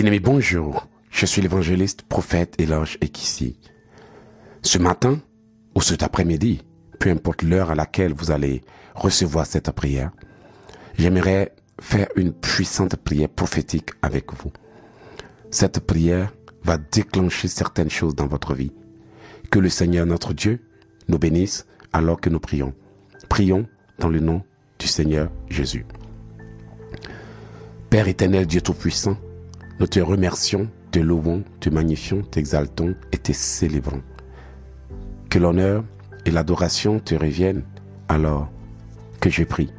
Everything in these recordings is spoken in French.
Bien-aimés, bonjour. Je suis l'évangéliste, prophète et l'ange Ekissi. Ce matin ou cet après-midi, peu importe l'heure à laquelle vous allez recevoir cette prière, j'aimerais faire une puissante prière prophétique avec vous. Cette prière va déclencher certaines choses dans votre vie. Que le Seigneur notre Dieu nous bénisse alors que nous prions. Prions dans le nom du Seigneur Jésus. Père éternel, Dieu Tout-Puissant, nous te remercions, te louons, te magnifions, t'exaltons et te célébrons. Que l'honneur et l'adoration te reviennent alors que je prie.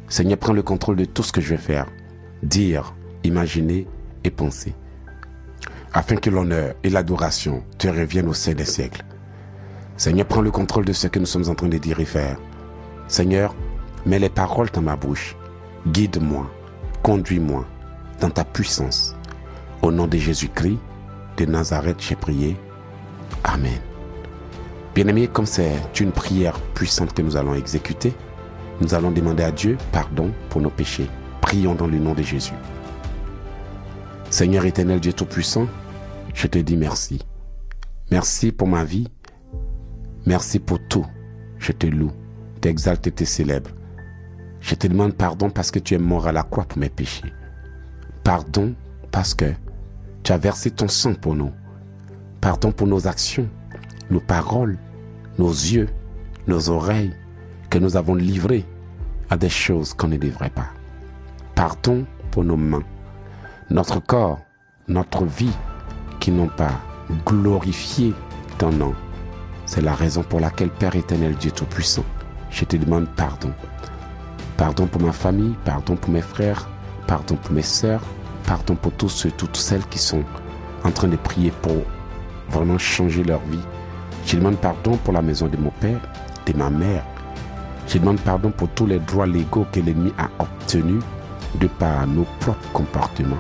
Seigneur, prends le contrôle de tout ce que je vais faire, dire, imaginer et penser, afin que l'honneur et l'adoration te reviennent au sein des siècles. Seigneur, prends le contrôle de ce que nous sommes en train de dire et faire. Seigneur, mets les paroles dans ma bouche. Guide-moi, conduis-moi dans ta puissance. Au nom de Jésus-Christ de Nazareth, j'ai prié. Amen. Bien-aimés, comme c'est une prière puissante que nous allons exécuter, nous allons demander à Dieu pardon pour nos péchés. Prions dans le nom de Jésus. Seigneur éternel, Dieu Tout-Puissant, je te dis merci. Merci pour ma vie. Merci pour tout. Je te loue, t'exalte et te célèbre. Je te demande pardon parce que tu es mort à la croix pour mes péchés. Pardon parce que tu as versé ton sang pour nous. Pardon pour nos actions, nos paroles, nos yeux, nos oreilles que nous avons livrées à des choses qu'on ne devrait pas. Pardon pour nos mains, notre corps, notre vie qui n'ont pas glorifié ton nom. C'est la raison pour laquelle, Père éternel, Dieu Tout-Puissant, je te demande pardon. Pardon pour ma famille, pardon pour mes frères, pardon pour mes sœurs, pardon pour tous ceux, toutes celles qui sont en train de prier pour vraiment changer leur vie. Je demande pardon pour la maison de mon père, de ma mère. Je demande pardon pour tous les droits légaux que l'ennemi a obtenus de par nos propres comportements.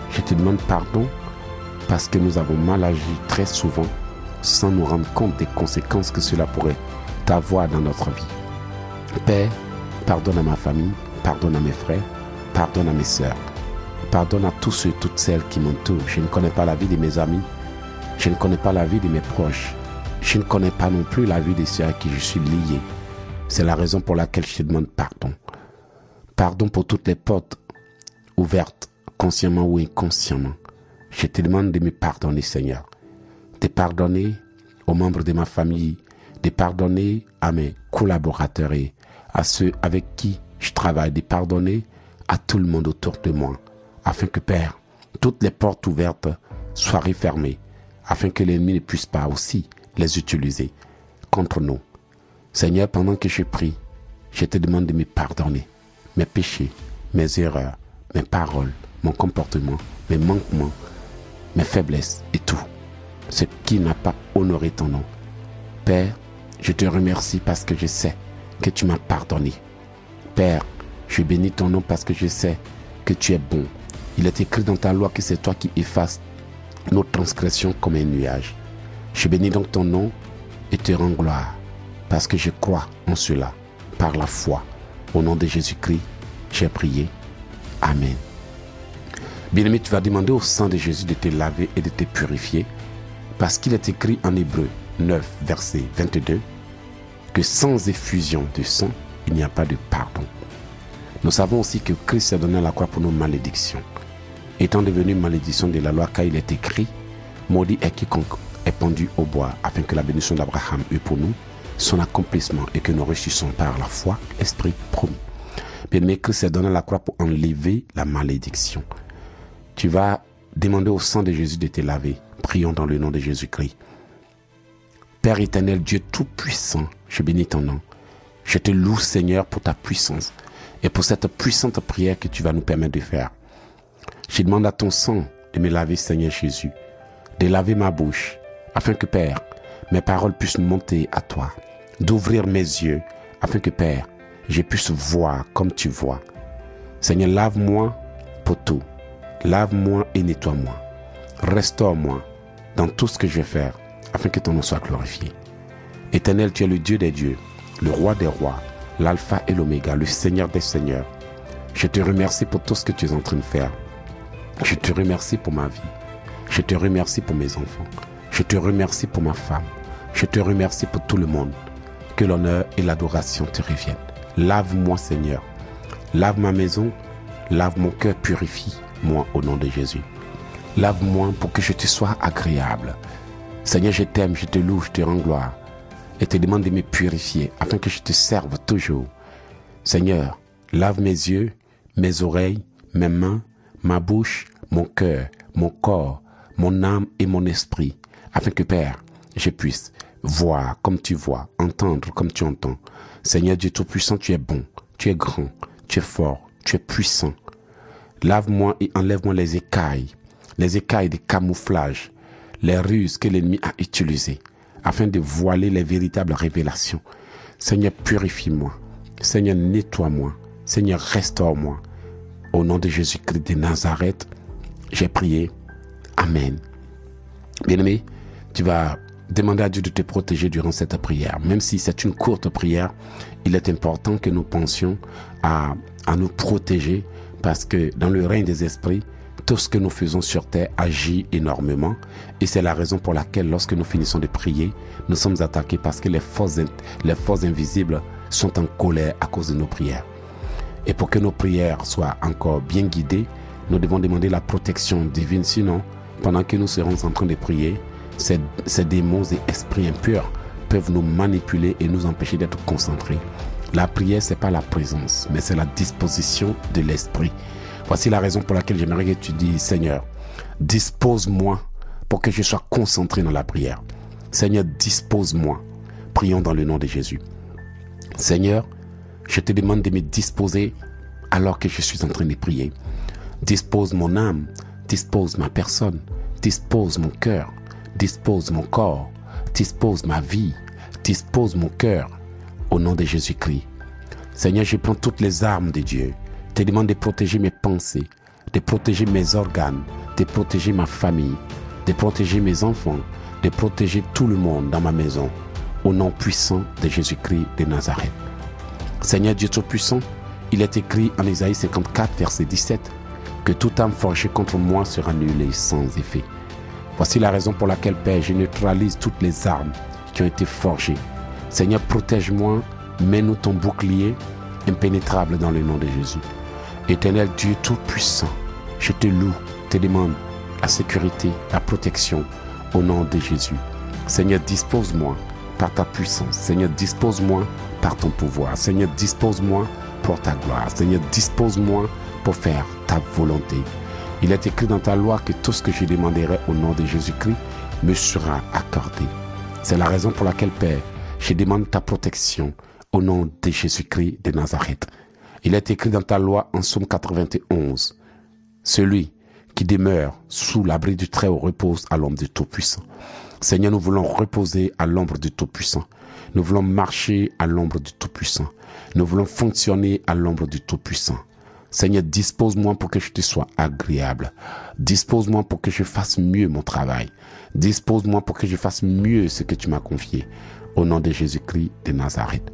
Je te demande pardon parce que nous avons mal agi très souvent sans nous rendre compte des conséquences que cela pourrait avoir dans notre vie. Père, pardonne à ma famille, pardonne à mes frères, pardonne à mes sœurs, pardonne à tous ceux et toutes celles qui m'entourent. Je ne connais pas la vie de mes amis, je ne connais pas la vie de mes proches, je ne connais pas non plus la vie de ceux à qui je suis lié. C'est la raison pour laquelle je te demande pardon. Pardon pour toutes les portes ouvertes, consciemment ou inconsciemment. Je te demande de me pardonner, Seigneur. De pardonner aux membres de ma famille, de pardonner à mes collaborateurs et à ceux avec qui je travaille, de pardonner à tout le monde autour de moi, afin que, Père, toutes les portes ouvertes soient refermées, afin que l'ennemi ne puisse pas aussi les utiliser contre nous. Seigneur, pendant que je prie, je te demande de me pardonner mes péchés, mes erreurs, mes paroles, mon comportement, mes manquements, mes faiblesses et tout, ce qui n'a pas honoré ton nom. Père, je te remercie parce que je sais que tu m'as pardonné. Père, je bénis ton nom parce que je sais que tu es bon. Il est écrit dans ta loi que c'est toi qui effaces nos transgressions comme un nuage. Je bénis donc ton nom et te rends gloire parce que je crois en cela, par la foi. Au nom de Jésus-Christ, j'ai prié. Amen. Bien-aimé, tu vas demander au sang de Jésus de te laver et de te purifier parce qu'il est écrit en Hébreux 9, verset 22, que sans effusion de sang, il n'y a pas de pardon. Nous savons aussi que Christ s'est donné à la croix pour nos malédictions. Étant devenu malédiction de la loi, car il est écrit, maudit est quiconque est pendu au bois, afin que la bénédiction d'Abraham eût pour nous son accomplissement et que nous réussissons par la foi l'esprit promis. Bien-aimé, Christ s'est donné à la croix pour enlever la malédiction. Tu vas demander au sang de Jésus de te laver. Prions dans le nom de Jésus-Christ. Père éternel, Dieu Tout-Puissant, je bénis ton nom. Je te loue, Seigneur, pour ta puissance et pour cette puissante prière que tu vas nous permettre de faire. Je demande à ton sang de me laver, Seigneur Jésus, de laver ma bouche, afin que, Père, mes paroles puissent monter à toi, d'ouvrir mes yeux, afin que, Père, je puisse voir comme tu vois. Seigneur, lave-moi pour tout. Lave-moi et nettoie-moi. Restaure-moi dans tout ce que je vais faire, afin que ton nom soit glorifié. Éternel, tu es le Dieu des dieux, le roi des rois, l'alpha et l'oméga, le Seigneur des seigneurs. Je te remercie pour tout ce que tu es en train de faire. Je te remercie pour ma vie. Je te remercie pour mes enfants. Je te remercie pour ma femme. Je te remercie pour tout le monde. Que l'honneur et l'adoration te reviennent. Lave-moi, Seigneur. Lave ma maison. Lave mon cœur, purifie-moi au nom de Jésus. Lave-moi pour que je te sois agréable. Seigneur, je t'aime, je te loue, je te rends gloire. Et te demande de me purifier afin que je te serve toujours. Seigneur, lave mes yeux, mes oreilles, mes mains, ma bouche, mon cœur, mon corps, mon âme et mon esprit, afin que, Père, je puisse voir comme tu vois, entendre comme tu entends. Seigneur Dieu Tout-Puissant, tu es bon, tu es grand, tu es fort, tu es puissant. Lave-moi et enlève-moi les écailles de camouflage, les ruses que l'ennemi a utilisées, afin de voiler les véritables révélations. Seigneur, purifie-moi. Seigneur, nettoie-moi. Seigneur, restaure-moi. Au nom de Jésus-Christ de Nazareth, j'ai prié. Amen. Bien-aimé, tu vas demander à Dieu de te protéger durant cette prière. Même si c'est une courte prière, il est important que nous pensions à nous protéger parce que dans le règne des esprits, tout ce que nous faisons sur terre agit énormément et c'est la raison pour laquelle lorsque nous finissons de prier, nous sommes attaqués parce que les forces invisibles sont en colère à cause de nos prières. Et pour que nos prières soient encore bien guidées, nous devons demander la protection divine. Sinon, pendant que nous serons en train de prier, ces démons et esprits impurs peuvent nous manipuler et nous empêcher d'être concentrés. La prière, ce n'est pas la présence, mais c'est la disposition de l'esprit. Voici la raison pour laquelle j'aimerais que tu dises, Seigneur, dispose-moi pour que je sois concentré dans la prière. Seigneur, dispose-moi. Prions dans le nom de Jésus. Seigneur, je te demande de me disposer alors que je suis en train de prier. Dispose mon âme, dispose ma personne, dispose mon cœur, dispose mon corps, dispose ma vie, dispose mon cœur. Au nom de Jésus-Christ. Seigneur, je prends toutes les armes de Dieu. Je te demande de protéger mes pensées, de protéger mes organes, de protéger ma famille, de protéger mes enfants, de protéger tout le monde dans ma maison. Au nom puissant de Jésus-Christ de Nazareth. Seigneur Dieu Tout-Puissant, il est écrit en Isaïe 54, verset 17, que toute âme forgée contre moi sera annulée sans effet. Voici la raison pour laquelle, Père, je neutralise toutes les armes qui ont été forgées. Seigneur, protège-moi, mets-nous ton bouclier impénétrable dans le nom de Jésus. Éternel Dieu Tout-Puissant, je te loue, te demande la sécurité, la protection au nom de Jésus. Seigneur, dispose-moi par ta puissance. Seigneur, dispose-moi par ton pouvoir. Seigneur, dispose-moi pour ta gloire. Seigneur, dispose-moi pour faire ta volonté. Il est écrit dans ta loi que tout ce que je demanderai au nom de Jésus-Christ me sera accordé. C'est la raison pour laquelle, Père, je demande ta protection au nom de Jésus-Christ de Nazareth. Il est écrit dans ta loi en Psaume 91, celui qui demeure sous l'abri du Très-Haut repose à l'ombre du Tout-Puissant. Seigneur, nous voulons reposer à l'ombre du Tout-Puissant. Nous voulons marcher à l'ombre du Tout-Puissant. Nous voulons fonctionner à l'ombre du Tout-Puissant. Seigneur, dispose-moi pour que je te sois agréable. Dispose-moi pour que je fasse mieux mon travail. Dispose-moi pour que je fasse mieux ce que tu m'as confié. Au nom de Jésus-Christ de Nazareth.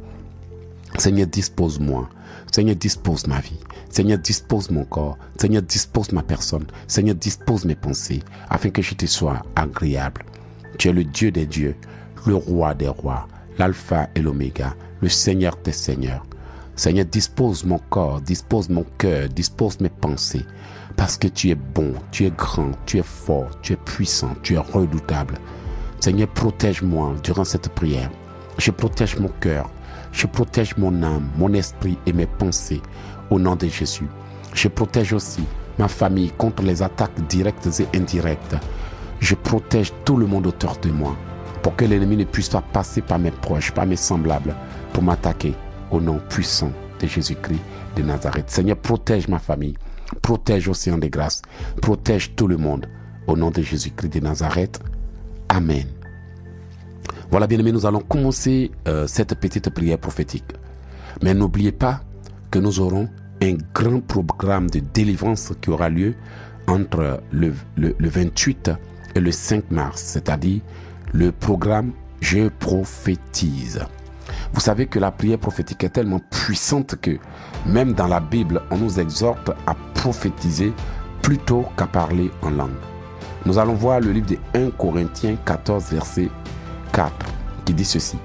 Seigneur, dispose-moi. Seigneur, dispose ma vie. Seigneur, dispose mon corps. Seigneur, dispose ma personne. Seigneur, dispose mes pensées, afin que je te sois agréable. Tu es le Dieu des dieux, le roi des rois, l'alpha et l'oméga, le Seigneur des seigneurs. Seigneur, dispose mon corps, dispose mon cœur, dispose mes pensées, parce que tu es bon, tu es grand, tu es fort, tu es puissant, tu es redoutable. Seigneur, protège-moi durant cette prière. Je protège mon cœur, je protège mon âme, mon esprit et mes pensées au nom de Jésus. Je protège aussi ma famille contre les attaques directes et indirectes. Je protège tout le monde autour de moi pour que l'ennemi ne puisse pas passer par mes proches, par mes semblables pour m'attaquer au nom puissant de Jésus-Christ de Nazareth. Seigneur, protège ma famille, protège Océan de Grâce, protège tout le monde au nom de Jésus-Christ de Nazareth. Amen. Voilà, bien-aimés, nous allons commencer cette petite prière prophétique. Mais n'oubliez pas que nous aurons un grand programme de délivrance qui aura lieu entre le 28 et le 5 mars, c'est-à-dire le programme « Je prophétise ». Vous savez que la prière prophétique est tellement puissante que même dans la Bible, on nous exhorte à prophétiser plutôt qu'à parler en langue. Nous allons voir le livre de 1 Corinthiens 14, verset 4, qui dit ceci.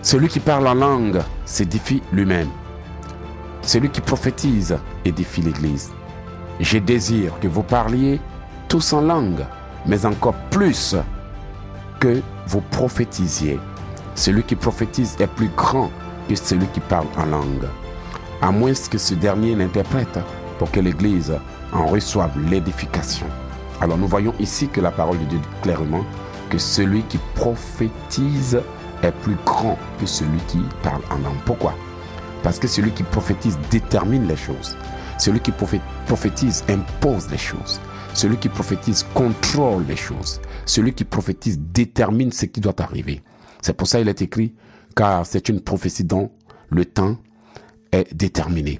Celui qui parle en langue s'édifie lui-même. Celui qui prophétise édifie l'Église. Je désire que vous parliez tous en langue, mais encore plus que vous prophétisiez. Celui qui prophétise est plus grand que celui qui parle en langue, à moins que ce dernier n'interprète pour que l'Église en reçoive l'édification. Alors nous voyons ici que la parole de Dieu dit clairement que celui qui prophétise est plus grand que celui qui parle en langue. Pourquoi? Parce que celui qui prophétise détermine les choses. Celui qui prophétise impose les choses. Celui qui prophétise contrôle les choses. Celui qui prophétise détermine ce qui doit arriver. C'est pour ça qu'il est écrit, car c'est une prophétie dont le temps est déterminé.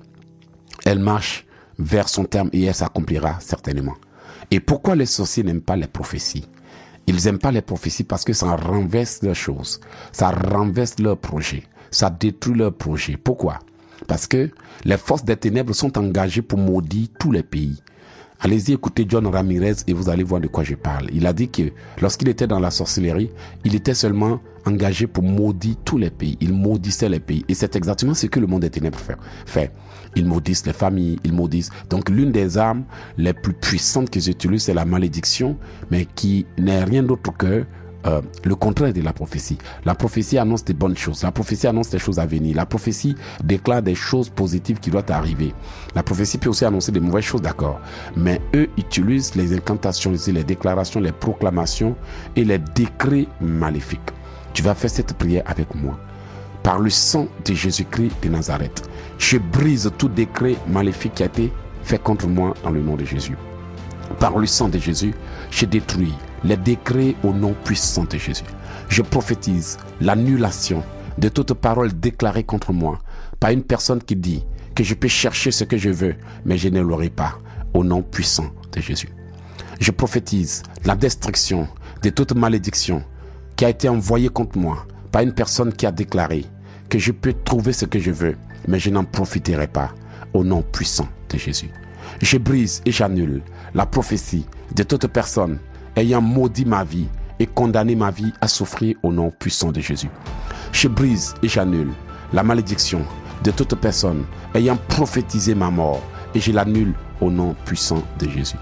Elle marche vers son terme et elle s'accomplira certainement. Et pourquoi les sorciers n'aiment pas les prophéties? Ils n'aiment pas les prophéties parce que ça renverse leurs choses. Ça renverse leurs projets. Ça détruit leurs projets. Pourquoi? Parce que les forces des ténèbres sont engagées pour maudire tous les pays. Allez-y écouter John Ramirez et vous allez voir de quoi je parle. Il a dit que lorsqu'il était dans la sorcellerie, il était seulement engagé pour maudire tous les pays. Il maudissait les pays. Et c'est exactement ce que le monde des ténèbres fait. Ils maudissent les familles, ils maudissent. Donc l'une des armes les plus puissantes qu'ils utilisent, c'est la malédiction, mais qui n'est rien d'autre que le contraire de la prophétie. La prophétie annonce des bonnes choses. La prophétie annonce des choses à venir. La prophétie déclare des choses positives qui doivent arriver. La prophétie peut aussi annoncer des mauvaises choses, d'accord. Mais eux utilisent les incantations, les déclarations, les proclamations et les décrets maléfiques. Tu vas faire cette prière avec moi. Par le sang de Jésus-Christ de Nazareth, je brise tout décret maléfique qui a été fait contre moi dans le nom de Jésus. Par le sang de Jésus, je détruis les décrets au nom puissant de Jésus. Je prophétise l'annulation de toute parole déclarée contre moi par une personne qui dit que je peux chercher ce que je veux, mais je ne l'aurai pas, au nom puissant de Jésus. Je prophétise la destruction de toute malédiction qui a été envoyée contre moi par une personne qui a déclaré que je peux trouver ce que je veux, mais je n'en profiterai pas, au nom puissant de Jésus. Je brise et j'annule la prophétie de toute personne ayant maudit ma vie et condamné ma vie à souffrir au nom puissant de Jésus. Je brise et j'annule la malédiction de toute personne ayant prophétisé ma mort et je l'annule au nom puissant de Jésus.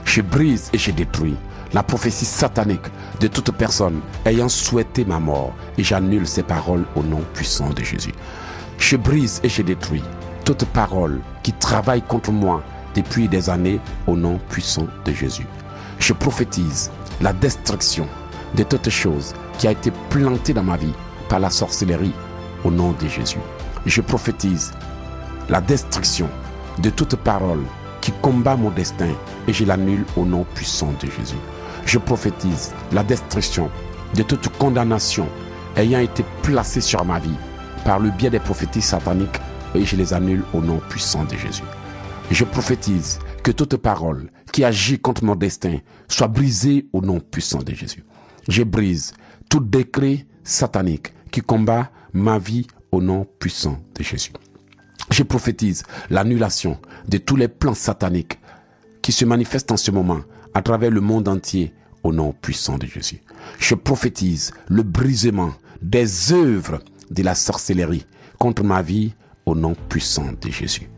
Je brise et je détruis la prophétie satanique de toute personne ayant souhaité ma mort et j'annule ces paroles au nom puissant de Jésus. Je brise et je détruis toute parole qui travaille contre moi depuis des années au nom puissant de Jésus. Je prophétise la destruction de toute chose qui a été plantée dans ma vie par la sorcellerie au nom de Jésus. Je prophétise la destruction de toute parole qui combat mon destin et je l'annule au nom puissant de Jésus. Je prophétise la destruction de toute condamnation ayant été placée sur ma vie par le biais des prophéties sataniques et je les annule au nom puissant de Jésus. Je prophétise que toute parole qui agit contre mon destin soit brisée au nom puissant de Jésus. Je brise tout décret satanique qui combat ma vie au nom puissant de Jésus. Je prophétise l'annulation de tous les plans sataniques qui se manifestent en ce moment à travers le monde entier au nom puissant de Jésus. Je prophétise le brisement des œuvres de la sorcellerie contre ma vie au nom puissant de Jésus.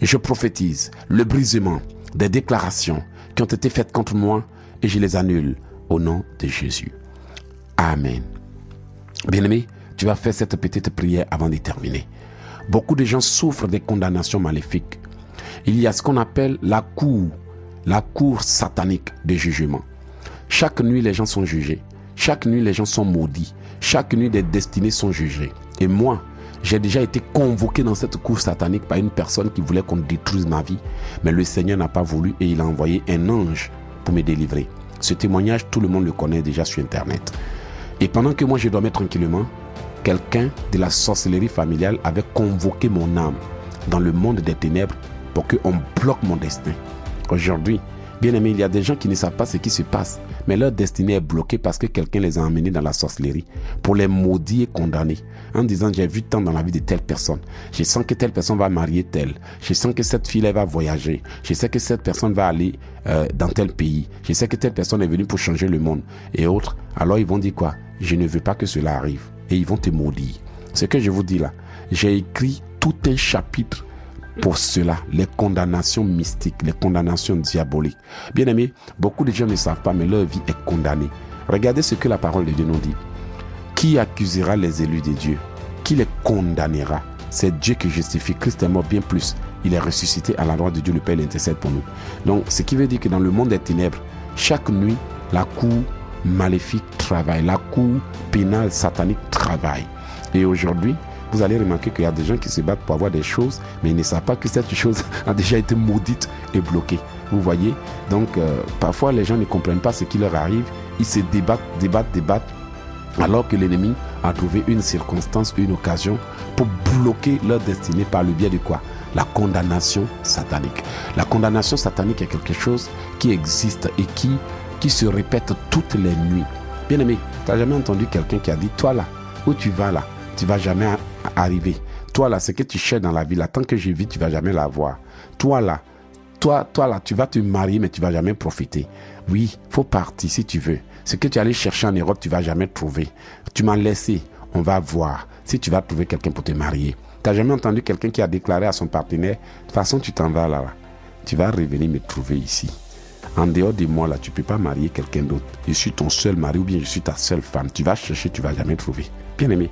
Je prophétise le brisement des déclarations qui ont été faites contre moi et je les annule au nom de Jésus. Amen. Bien-aimé, tu vas faire cette petite prière avant de terminer. Beaucoup de gens souffrent des condamnations maléfiques. Il y a ce qu'on appelle la cour satanique de jugement. Chaque nuit, les gens sont jugés. Chaque nuit, les gens sont maudits. Chaque nuit, des destinées sont jugées. Et moi, j'ai déjà été convoqué dans cette cour satanique par une personne qui voulait qu'on détruise ma vie. Mais le Seigneur n'a pas voulu et il a envoyé un ange pour me délivrer. Ce témoignage, tout le monde le connaît déjà sur Internet. Et pendant que moi, je dormais tranquillement, quelqu'un de la sorcellerie familiale avait convoqué mon âme dans le monde des ténèbres pour qu'on bloque mon destin. Aujourd'hui, bien aimé, il y a des gens qui ne savent pas ce qui se passe, mais leur destinée est bloquée parce que quelqu'un les a emmenés dans la sorcellerie pour les maudire et condamner. En disant, j'ai vu tant dans la vie de telle personne. Je sens que telle personne va marier telle. Je sens que cette fille, elle va voyager. Je sais que cette personne va aller dans tel pays. Je sais que telle personne est venue pour changer le monde et autres. Alors ils vont dire quoi? Je ne veux pas que cela arrive. Et ils vont te maudire. Ce que je vous dis là, j'ai écrit tout un chapitre pour cela, les condamnations mystiques, les condamnations diaboliques. Bien aimé, beaucoup de gens ne savent pas, mais leur vie est condamnée. Regardez ce que la parole de Dieu nous dit. Qui accusera les élus de Dieu? Qui les condamnera? C'est Dieu qui justifie. Christ est mort bien plus. Il est ressuscité à l'endroit de Dieu, le Père l'intercède pour nous. Donc, ce qui veut dire que dans le monde des ténèbres, chaque nuit, la cour maléfique travaille, la cour pénale satanique travaille. Et aujourd'hui, vous allez remarquer qu'il y a des gens qui se battent pour avoir des choses, mais ils ne savent pas que cette chose a déjà été maudite et bloquée. Vous voyez? Donc, parfois, les gens ne comprennent pas ce qui leur arrive. Ils se débattent, alors que l'ennemi a trouvé une circonstance, une occasion pour bloquer leur destinée par le biais de quoi? La condamnation satanique. La condamnation satanique est quelque chose qui existe et qui se répète toutes les nuits. Bien aimé, tu n'as jamais entendu quelqu'un qui a dit, toi là, où tu vas là, tu ne vas jamais arriver. Toi là, ce que tu cherches dans la vie là, tant que je vis, tu ne vas jamais l'avoir. Toi là, tu vas te marier, mais tu ne vas jamais profiter. Oui, il faut partir si tu veux. Ce que tu allais chercher en Europe, tu ne vas jamais trouver. Tu m'as laissé, on va voir si tu vas trouver quelqu'un pour te marier. Tu n'as jamais entendu quelqu'un qui a déclaré à son partenaire, de toute façon, tu t'en vas là. Tu vas revenir me trouver ici. En dehors de moi, là, tu ne peux pas marier quelqu'un d'autre. Je suis ton seul mari ou bien je suis ta seule femme. Tu vas chercher, tu ne vas jamais trouver. Bien aimé,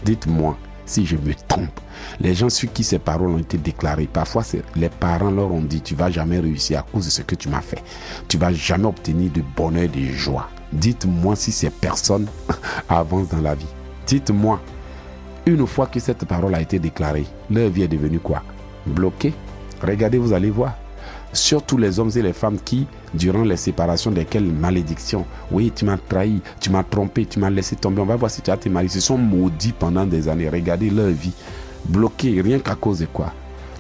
dites-moi si je me trompe. Les gens sur qui ces paroles ont été déclarées, parfois les parents leur ont dit, tu ne vas jamais réussir à cause de ce que tu m'as fait. Tu ne vas jamais obtenir de bonheur, de joie. Dites-moi si ces personnes avancent dans la vie. Dites-moi, une fois que cette parole a été déclarée, leur vie est devenue quoi? Bloquée. Regardez, vous allez voir. Surtout les hommes et les femmes qui, durant les séparations, desquelles malédiction, oui, tu m'as trahi, tu m'as trompé, tu m'as laissé tomber, on va voir si tu as tes maris, se sont maudits pendant des années. Regardez leur vie bloquée, rien qu'à cause de quoi?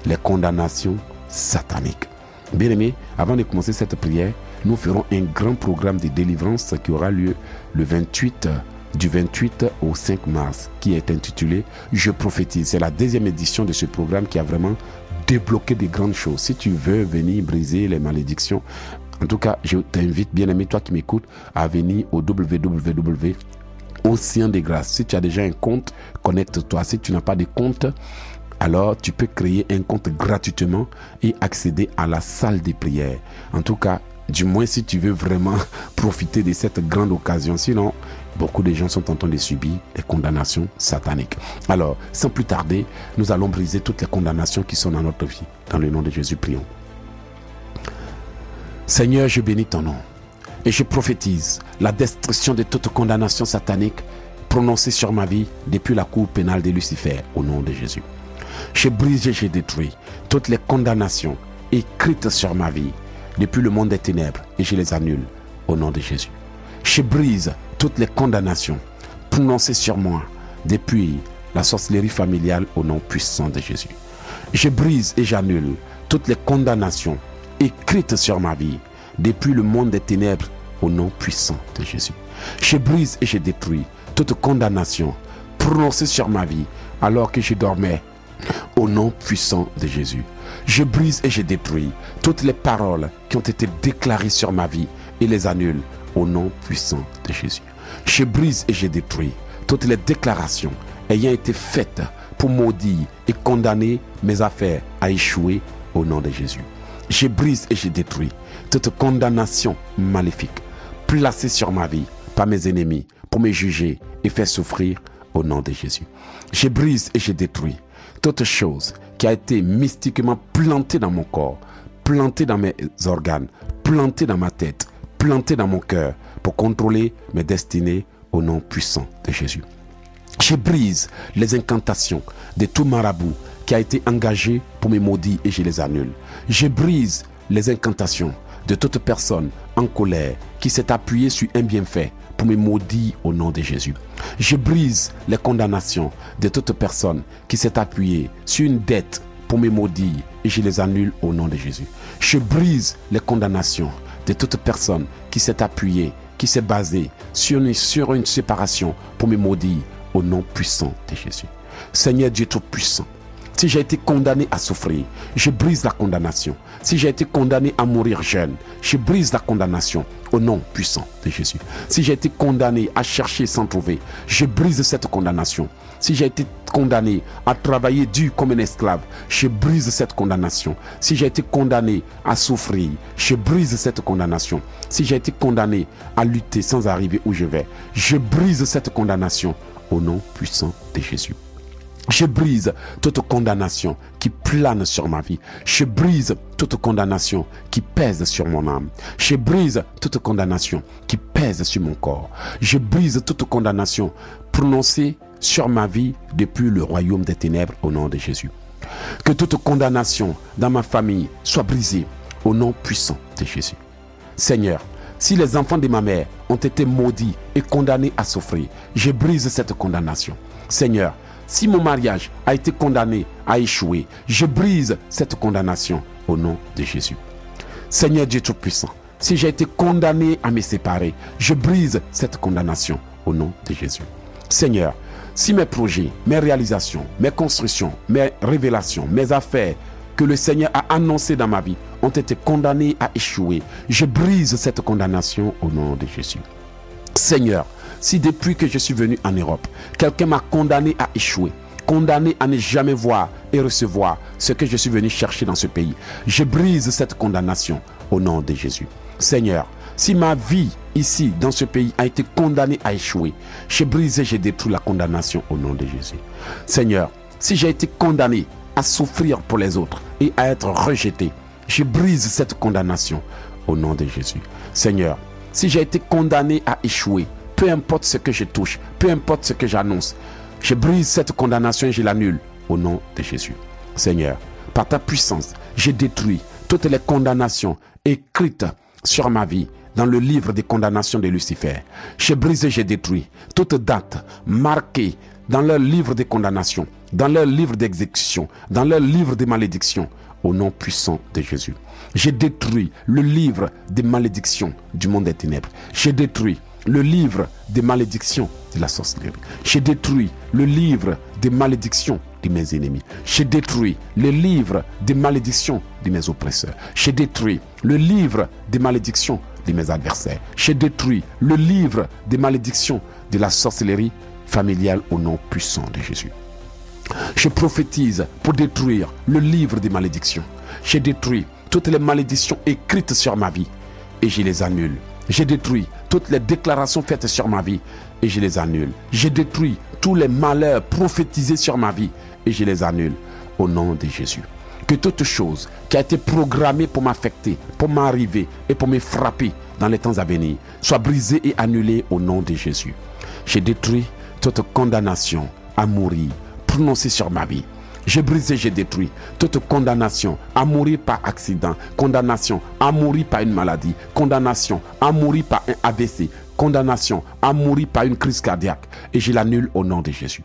Les condamnations sataniques. Bien aimé, avant de commencer cette prière, nous ferons un grand programme de délivrance qui aura lieu le 28 du 28 au 5 mars, qui est intitulé « Je prophétise ». C'est la deuxième édition de ce programme qui a vraiment débloqué des grandes choses. Si tu veux venir briser les malédictions, en tout cas, je t'invite, bien aimé, toi qui m'écoutes, à venir au www.Océan de Grâce. Si tu as déjà un compte, connecte-toi. Si tu n'as pas de compte, alors tu peux créer un compte gratuitement et accéder à la salle des prières. En tout cas, du moins si tu veux vraiment profiter de cette grande occasion. Sinon, beaucoup de gens sont en train de subir les condamnations sataniques. Alors, sans plus tarder, nous allons briser toutes les condamnations qui sont dans notre vie. Dans le nom de Jésus, prions. Seigneur, je bénis ton nom et je prophétise la destruction de toute condamnation satanique prononcée sur ma vie depuis la cour pénale de Lucifer au nom de Jésus. Je brise et je détruis toutes les condamnations écrites sur ma vie depuis le monde des ténèbres et je les annule au nom de Jésus. Je brise toutes les condamnations prononcées sur moi depuis la sorcellerie familiale au nom puissant de Jésus. Je brise et j'annule toutes les condamnations écrites sur ma vie depuis le monde des ténèbres au nom puissant de Jésus. Je brise et je détruis toute condamnation prononcée sur ma vie alors que je dormais au nom puissant de Jésus. Je brise et je détruis toutes les paroles qui ont été déclarées sur ma vie et les annule au nom puissant de Jésus. Je brise et je détruis toutes les déclarations ayant été faites pour maudire et condamner mes affaires à échouer au nom de Jésus. Je brise et je détruis toute condamnation maléfique placée sur ma vie par mes ennemis pour me juger et faire souffrir au nom de Jésus. Je brise et je détruis toute chose qui a été mystiquement plantée dans mon corps, plantée dans mes organes, plantée dans ma tête, plantée dans mon cœur pour contrôler mes destinées au nom puissant de Jésus. Je brise les incantations de tout marabout qui a été engagé pour me maudire et je les annule. Je brise les incantations de toute personne en colère qui s'est appuyée sur un bienfait pour me maudire au nom de Jésus. Je brise les condamnations de toute personne qui s'est appuyée sur une dette pour me maudire et je les annule au nom de Jésus. Je brise les condamnations de toute personne qui s'est appuyée qui s'est basé sur une séparation pour me maudire au nom puissant de Jésus. Seigneur Dieu Tout-Puissant, si j'ai été condamné à souffrir, je brise la condamnation. Si j'ai été condamné à mourir jeune, je brise la condamnation au nom puissant de Jésus. Si j'ai été condamné à chercher sans trouver, je brise cette condamnation. Si j'ai été condamné à travailler dur comme un esclave, je brise cette condamnation. Si j'ai été condamné à souffrir, je brise cette condamnation. Si j'ai été condamné à lutter sans arriver où je vais, je brise cette condamnation au nom puissant de Jésus. Je brise toute condamnation qui plane sur ma vie. Je brise toute condamnation qui pèse sur mon âme. Je brise toute condamnation qui pèse sur mon corps. Je brise toute condamnation prononcée sur ma vie depuis le royaume des ténèbres au nom de Jésus. Que toute condamnation dans ma famille soit brisée au nom puissant de Jésus. Seigneur, si les enfants de ma mère ont été maudits et condamnés à souffrir, je brise cette condamnation. Seigneur, si mon mariage a été condamné à échouer, je brise cette condamnation au nom de Jésus. Seigneur Dieu Tout-Puissant, si j'ai été condamné à me séparer, je brise cette condamnation au nom de Jésus. Seigneur, si mes projets, mes réalisations, mes constructions, mes révélations, mes affaires que le Seigneur a annoncées dans ma vie ont été condamnées à échouer, je brise cette condamnation au nom de Jésus. Seigneur, si depuis que je suis venu en Europe, quelqu'un m'a condamné à échouer, condamné à ne jamais voir et recevoir ce que je suis venu chercher dans ce pays, je brise cette condamnation au nom de Jésus. Seigneur, si ma vie ici dans ce pays a été condamnée à échouer, je brise et je détruis la condamnation au nom de Jésus. Seigneur, si j'ai été condamné à souffrir pour les autres et à être rejeté, je brise cette condamnation au nom de Jésus. Seigneur, si j'ai été condamné à échouer, peu importe ce que je touche, peu importe ce que j'annonce, je brise cette condamnation et je l'annule au nom de Jésus. Seigneur, par ta puissance, je détruis toutes les condamnations écrites sur ma vie dans le livre des condamnations de Lucifer. Je brise et je détruis toute date marquée dans leur livre de condamnation, dans leur livre d'exécution, dans leur livre de malédiction, au nom puissant de Jésus. Je détruis le livre des malédictions du monde des ténèbres. Je détruis le livre des malédictions de la sorcellerie. Je détruis le livre des malédictions de mes ennemis. Je détruis le livre des malédictions de mes oppresseurs. Je détruis le livre des malédictions de mes adversaires. Je détruis le livre des malédictions de la sorcellerie familiale au nom puissant de Jésus. Je prophétise pour détruire le livre des malédictions. Je détruis toutes les malédictions écrites sur ma vie et je les annule. Je détruis toutes les déclarations faites sur ma vie et je les annule. Je détruis tous les malheurs prophétisés sur ma vie et je les annule au nom de Jésus. Que toute chose qui a été programmée pour m'affecter, pour m'arriver et pour me frapper dans les temps à venir soit brisée et annulée au nom de Jésus. Je détruis toute condamnation à mourir prononcée sur ma vie. Je brise et je détruis toute condamnation à mourir par accident, condamnation à mourir par une maladie, condamnation à mourir par un AVC, condamnation à mourir par une crise cardiaque et je l'annule au nom de Jésus.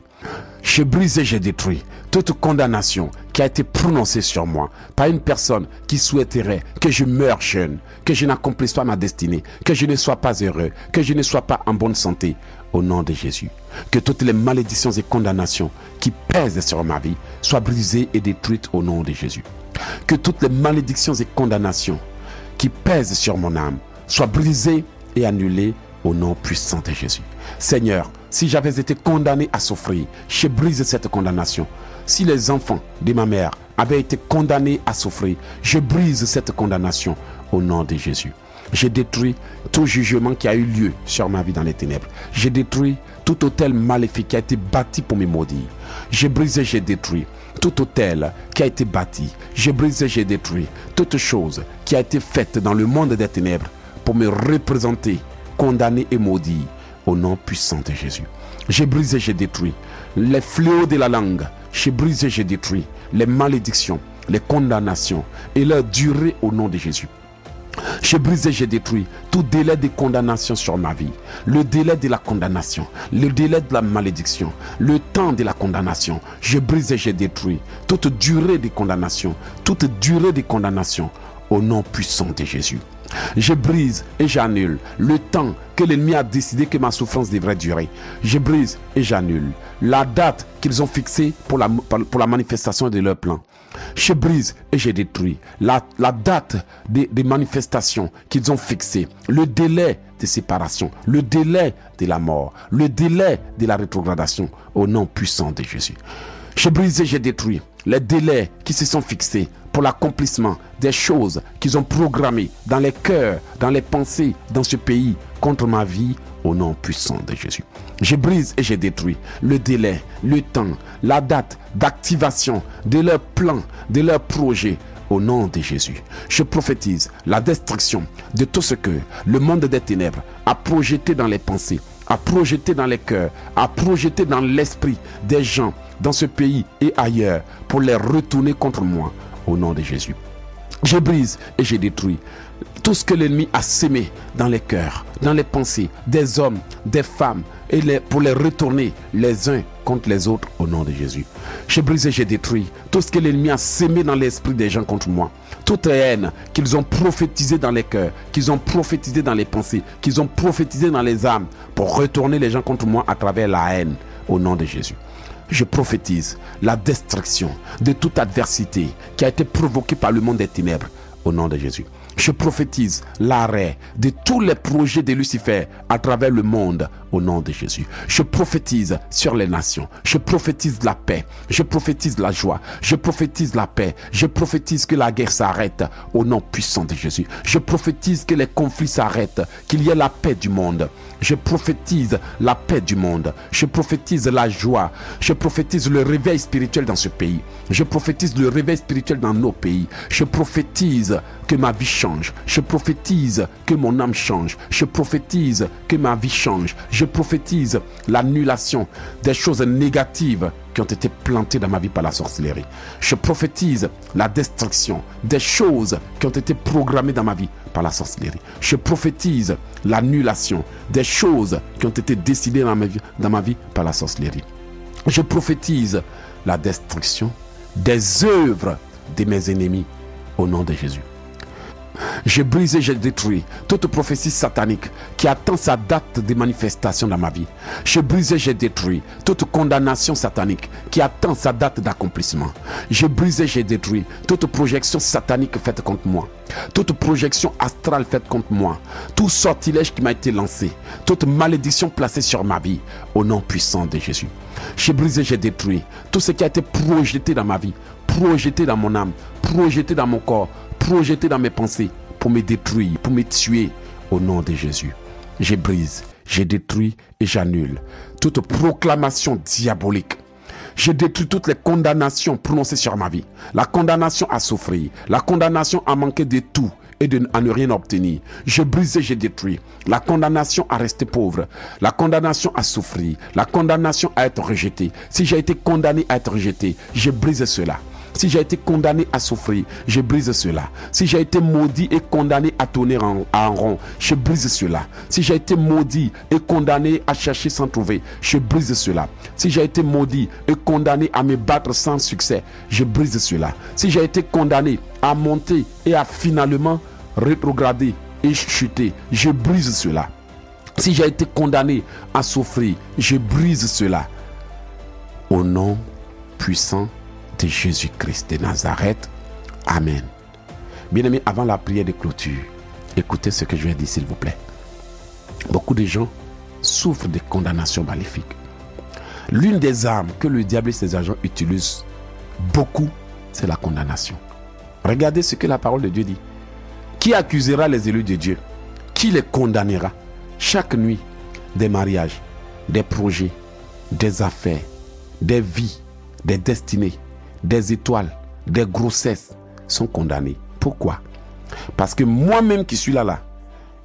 Je brise et je détruis toute condamnation qui a été prononcée sur moi par une personne qui souhaiterait que je meure jeune, que je n'accomplisse pas ma destinée, que je ne sois pas heureux, que je ne sois pas en bonne santé, au nom de Jésus. Que toutes les malédictions et condamnations qui pèsent sur ma vie soient brisées et détruites au nom de Jésus. Que toutes les malédictions et condamnations qui pèsent sur mon âme soient brisées et annulées au nom puissant de Jésus. Seigneur, si j'avais été condamné à souffrir, je brise cette condamnation. Si les enfants de ma mère avaient été condamnés à souffrir, je brise cette condamnation au nom de Jésus. Je détruis tout jugement qui a eu lieu sur ma vie dans les ténèbres. Je détruis tout autel maléfique qui a été bâti pour me maudire. Je brise et je détruis tout autel qui a été bâti. Je brise et je détruis toute chose qui a été faite dans le monde des ténèbres pour me représenter, condamné et maudit au nom puissant de Jésus. Je brise et je détruis les fléaux de la langue. Je brise et je détruis les malédictions, les condamnations et leur durée au nom de Jésus. Je brise et je détruis tout délai de condamnation sur ma vie. Le délai de la condamnation, le délai de la malédiction, le temps de la condamnation. Je brise et je détruis toute durée de condamnation, toute durée de condamnation au nom puissant de Jésus. Je brise et j'annule le temps que l'ennemi a décidé que ma souffrance devrait durer. Je brise et j'annule la date qu'ils ont fixée pour la manifestation de leur plan. Je brise et je détruis la date des manifestations qu'ils ont fixées, le délai de séparation, le délai de la mort, le délai de la rétrogradation au nom puissant de Jésus. Je brise et je détruis les délais qui se sont fixés pour l'accomplissement des choses qu'ils ont programmées dans les cœurs, dans les pensées, dans ce pays, contre ma vie, au nom puissant de Jésus. Je brise et je détruis le délai, le temps, la date d'activation de leurs plans, de leurs projets, au nom de Jésus. Je prophétise la destruction de tout ce que le monde des ténèbres a projeté dans les pensées, a projeté dans les cœurs, a projeté dans l'esprit des gens dans ce pays et ailleurs pour les retourner contre moi au nom de Jésus. Je brise et je détruis tout ce que l'ennemi a sémé dans les cœurs, dans les pensées des hommes, des femmes et pour les retourner les uns contre les autres au nom de Jésus. Je brise et je détruis tout ce que l'ennemi a sémé dans l'esprit des gens contre moi. Toute haine qu'ils ont prophétisé dans les cœurs, qu'ils ont prophétisé dans les pensées, qu'ils ont prophétisé dans les âmes pour retourner les gens contre moi à travers la haine au nom de Jésus. Je prophétise la destruction de toute adversité qui a été provoquée par le monde des ténèbres au nom de Jésus. Je prophétise l'arrêt de tous les projets de Lucifer à travers le monde au nom de Jésus. Je prophétise sur les nations. Je prophétise la paix. Je prophétise la joie. Je prophétise la paix. Je prophétise que la guerre s'arrête au nom puissant de Jésus. Je prophétise que les conflits s'arrêtent, qu'il y ait la paix du monde. Je prophétise la paix du monde. Je prophétise la joie. Je prophétise le réveil spirituel dans ce pays. Je prophétise le réveil spirituel dans nos pays. Je prophétise que ma vie change. Je prophétise que mon âme change. Je prophétise que ma vie change. Je prophétise l'annulation des choses négatives qui ont été plantées dans ma vie par la sorcellerie. Je prophétise la destruction des choses qui ont été programmées dans ma vie par la sorcellerie. Je prophétise l'annulation des choses qui ont été décidées dans ma vie par la sorcellerie. Je prophétise la destruction des œuvres de mes ennemis au nom de Jésus. Je brise et je détruis toute prophétie satanique qui attend sa date de manifestation dans ma vie. Je brise et je détruis toute condamnation satanique qui attend sa date d'accomplissement. Je brise et je détruis toute projection satanique faite contre moi, toute projection astrale faite contre moi, tout sortilège qui m'a été lancé, toute malédiction placée sur ma vie au nom puissant de Jésus. Je brise et je détruis tout ce qui a été projeté dans ma vie, projeté dans mon âme, projeté dans mon corps, projeté dans mes pensées pour me détruire, pour me tuer au nom de Jésus. Je brise, je détruis et j'annule toute proclamation diabolique. Je détruis toutes les condamnations prononcées sur ma vie. La condamnation à souffrir, la condamnation à manquer de tout et à ne rien obtenir. Je brise et je détruis la condamnation à rester pauvre, la condamnation à souffrir, la condamnation à être rejeté. Si j'ai été condamné à être rejeté, je brise cela. Si j'ai été condamné à souffrir, je brise cela. Si j'ai été maudit et condamné à tourner en rond, je brise cela. Si j'ai été maudit et condamné à chercher sans trouver, je brise cela. Si j'ai été maudit et condamné à me battre sans succès, je brise cela. Si j'ai été condamné à monter et à finalement rétrograder et chuter, je brise cela. Si j'ai été condamné à souffrir, je brise cela. Au nom puissant de Jésus-Christ de Nazareth. Amen. Bien-aimés, avant la prière de clôture, écoutez ce que je vais dire, s'il vous plaît. Beaucoup de gens souffrent de condamnations maléfiques. L'une des armes que le diable et ses agents utilisent beaucoup, c'est la condamnation. Regardez ce que la parole de Dieu dit. Qui accusera les élus de Dieu? Qui les condamnera? Chaque nuit, des mariages, des projets, des affaires, des vies, des destinées, des étoiles, des grossesses sont condamnées. Pourquoi? Parce que moi-même qui suis là,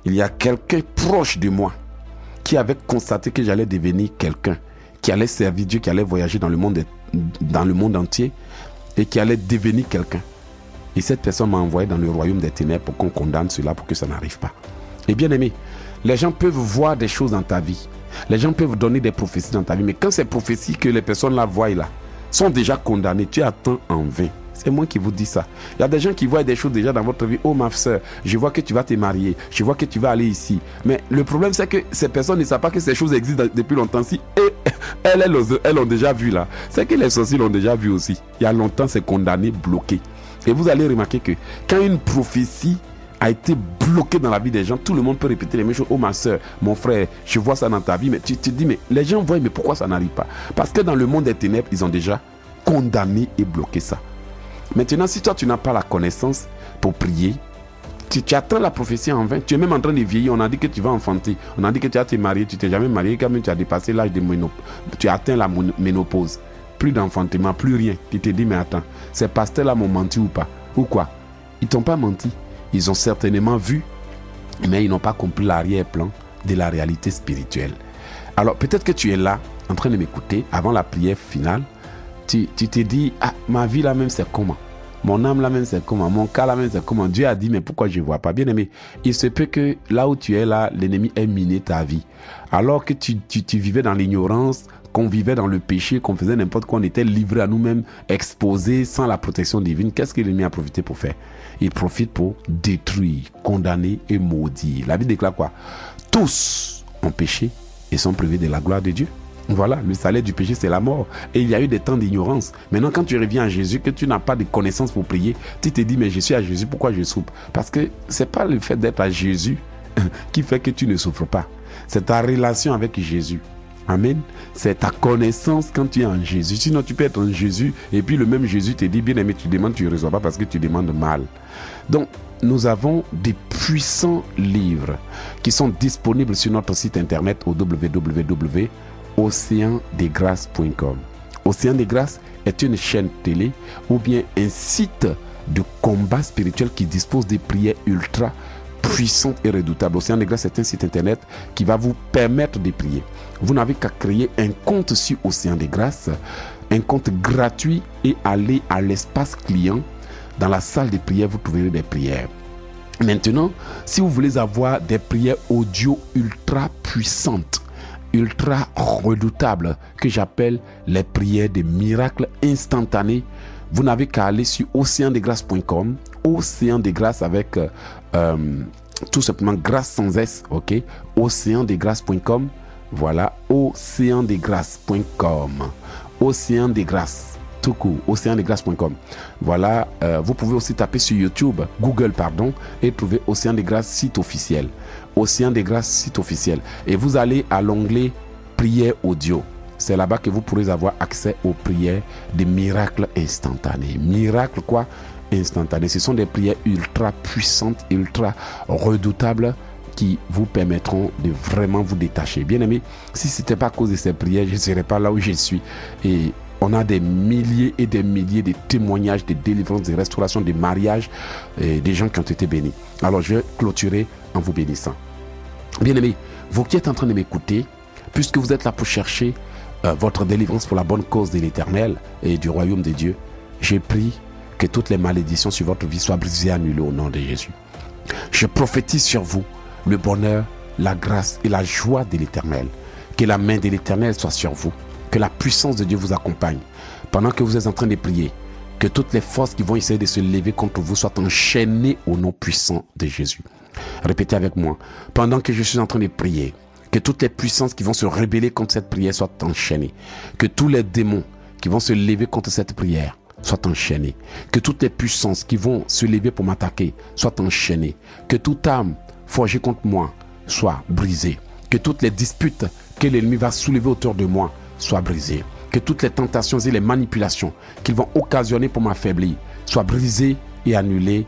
il y a quelqu'un proche de moi qui avait constaté que j'allais devenir quelqu'un, qui allait servir Dieu, qui allait voyager dans le monde entier et qui allait devenir quelqu'un. Et cette personne m'a envoyé dans le royaume des ténèbres pour qu'on condamne cela, pour que ça n'arrive pas. Et bien aimé, les gens peuvent voir des choses dans ta vie. Les gens peuvent donner des prophéties dans ta vie. Mais quand ces prophéties que les personnes là voient là sont déjà condamnées, tu attends en vain. C'est moi qui vous dis ça. Il y a des gens qui voient des choses déjà dans votre vie. Oh ma soeur, je vois que tu vas te marier. Je vois que tu vas aller ici. Mais le problème, c'est que ces personnes ne savent pas que ces choses existent depuis longtemps. Si elles ont déjà vu là. C'est que les sorciers l'ont déjà vu aussi. Il y a longtemps, c'est condamné, bloqué. Et vous allez remarquer que quand une prophétie a été bloquée dans la vie des gens, tout le monde peut répéter les mêmes choses. Oh ma soeur, mon frère, je vois ça dans ta vie. Mais tu te dis, mais les gens voient, mais pourquoi ça n'arrive pas? Parce que dans le monde des ténèbres, ils ont déjà condamné et bloqué ça. Maintenant, si toi tu n'as pas la connaissance pour prier, tu attends la prophétie en vain. Tu es même en train de vieillir. On a dit que tu vas enfanter. On a dit que tu vas te marier. Tu t'es jamais marié. Quand même tu as dépassé l'âge de ménopause. Tu as atteint la ménopause. Plus d'enfantement, plus rien. Tu te dis, mais attends, ces pasteurs-là m'ont menti ou pas? Ou quoi? Ils t'ont pas menti. Ils ont certainement vu, mais ils n'ont pas compris l'arrière-plan de la réalité spirituelle. Alors, peut-être que tu es là, en train de m'écouter, avant la prière finale. Tu te dis, ah, ma vie là même c'est comment? Mon âme là même c'est comment? Mon cas là même c'est comment? Dieu a dit, mais pourquoi je ne vois pas? Bien aimé, il se peut que là où tu es là, l'ennemi ait miné ta vie. Alors que tu vivais dans l'ignorance, qu'on vivait dans le péché, qu'on faisait n'importe quoi, on était livré à nous-mêmes, exposés sans la protection divine. Qu'est-ce que l'ennemi a profité pour faire? Il profite pour détruire, condamner et maudire. La Bible déclare quoi? Tous ont péché et sont privés de la gloire de Dieu. Voilà, le salaire du péché, c'est la mort. Et il y a eu des temps d'ignorance. Maintenant, quand tu reviens à Jésus, que tu n'as pas de connaissances pour prier, tu te dis, mais je suis à Jésus, pourquoi je souffre? Parce que ce n'est pas le fait d'être à Jésus qui fait que tu ne souffres pas. C'est ta relation avec Jésus. Amen. C'est ta connaissance quand tu es en Jésus. Sinon, tu peux être en Jésus et puis le même Jésus te dit, bien aimé, tu demandes, tu ne reçois pas parce que tu demandes mal. Donc, nous avons des puissants livres qui sont disponibles sur notre site internet au www.oceandesgrâces.com. Océan des Grâces est une chaîne télé ou bien un site de combat spirituel qui dispose des prières ultra puissantes et redoutables. Océan des Grâces est un site internet qui va vous permettre de prier. Vous n'avez qu'à créer un compte sur Océan des Grâces, un compte gratuit et aller à l'espace client. Dans la salle de prière, vous trouverez des prières. Maintenant, si vous voulez avoir des prières audio ultra puissantes, ultra redoutables, que j'appelle les prières des miracles instantanés, vous n'avez qu'à aller sur oceandesgrâces.com, Océan des Grâces avec tout simplement grâce sans S, ok, oceandesgrâces.com, voilà, oceandesgrâces.com, Océan des Grâces, tout court, oceandesgrâces.com. Voilà, vous pouvez aussi taper sur YouTube, Google pardon, et trouver Océan des Grâces site officiel. Océan des Grâces site officiel. Et vous allez à l'onglet prière audio. C'est là-bas que vous pourrez avoir accès aux prières des miracles instantanés. Miracles quoi? Instantanés. Ce sont des prières ultra puissantes, ultra redoutables qui vous permettront de vraiment vous détacher. Bien aimé, si ce n'était pas à cause de ces prières, je ne serais pas là où je suis. Et on a des milliers et des milliers de témoignages, de délivrances, de restaurations, de mariages, et des gens qui ont été bénis. Alors je vais clôturer en vous bénissant. Bien aimé, vous qui êtes en train de m'écouter, puisque vous êtes là pour chercher votre délivrance pour la bonne cause de l'Éternel et du royaume de Dieu, j'ai prie que toutes les malédictions sur votre vie soient brisées et annulées au nom de Jésus. Je prophétise sur vous le bonheur, la grâce et la joie de l'Éternel. Que la main de l'Éternel soit sur vous. Que la puissance de Dieu vous accompagne. Pendant que vous êtes en train de prier, que toutes les forces qui vont essayer de se lever contre vous soient enchaînées au nom puissant de Jésus. Répétez avec moi. Pendant que je suis en train de prier, que toutes les puissances qui vont se rebeller contre cette prière soient enchaînées. Que tous les démons qui vont se lever contre cette prière soient enchaînés. Que toutes les puissances qui vont se lever pour m'attaquer soient enchaînées. Que toute âme forgée contre moi soit brisée. Que toutes les disputes que l'ennemi va soulever autour de moi soient brisées. Que toutes les tentations et les manipulations qu'ils vont occasionner pour m'affaiblir soient brisées et annulées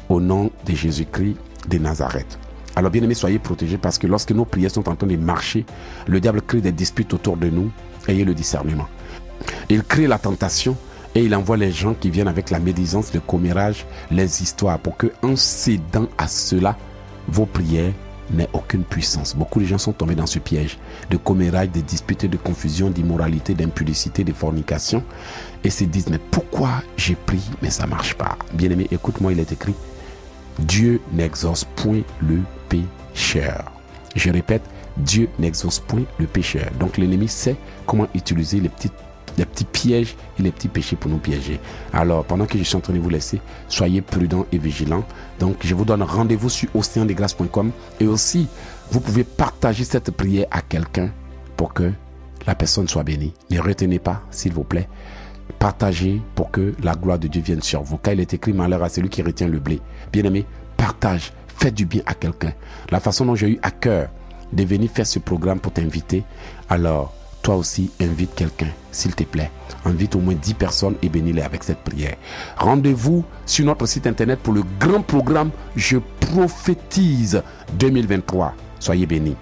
au nom de Jésus-Christ de Nazareth. Alors bien aimés, soyez protégés parce que lorsque nos prières sont en train de marcher, le diable crée des disputes autour de nous. Ayez le discernement. Il crée la tentation et il envoie les gens qui viennent avec la médisance, le commérage, les histoires pour que en cédant à cela, vos prières n'aient aucune puissance. Beaucoup de gens sont tombés dans ce piège de commérage, de disputes, de confusion, d'immoralité, d'impudicité, de fornication et se disent mais pourquoi j'ai prié mais ça ne marche pas. Bien aimé, écoute-moi, il est écrit Dieu n'exauce point le pécheur. Je répète, Dieu n'exauce point le pécheur. Donc l'ennemi sait comment utiliser les petites les petits pièges et les petits péchés pour nous piéger. Alors, pendant que je suis en train de vous laisser, soyez prudents et vigilants. Donc, je vous donne rendez-vous sur oceandesgrâces.com et aussi, vous pouvez partager cette prière à quelqu'un pour que la personne soit bénie. Ne retenez pas, s'il vous plaît. Partagez pour que la gloire de Dieu vienne sur vous. Car il est écrit, malheur à celui qui retient le blé. Bien-aimé, partage, fais du bien à quelqu'un. La façon dont j'ai eu à cœur de venir faire ce programme pour t'inviter, alors toi aussi invite quelqu'un, s'il te plaît. Invite au moins 10 personnes et bénis-les avec cette prière. Rendez-vous sur notre site internet pour le grand programme Je prophétise 2023. Soyez bénis.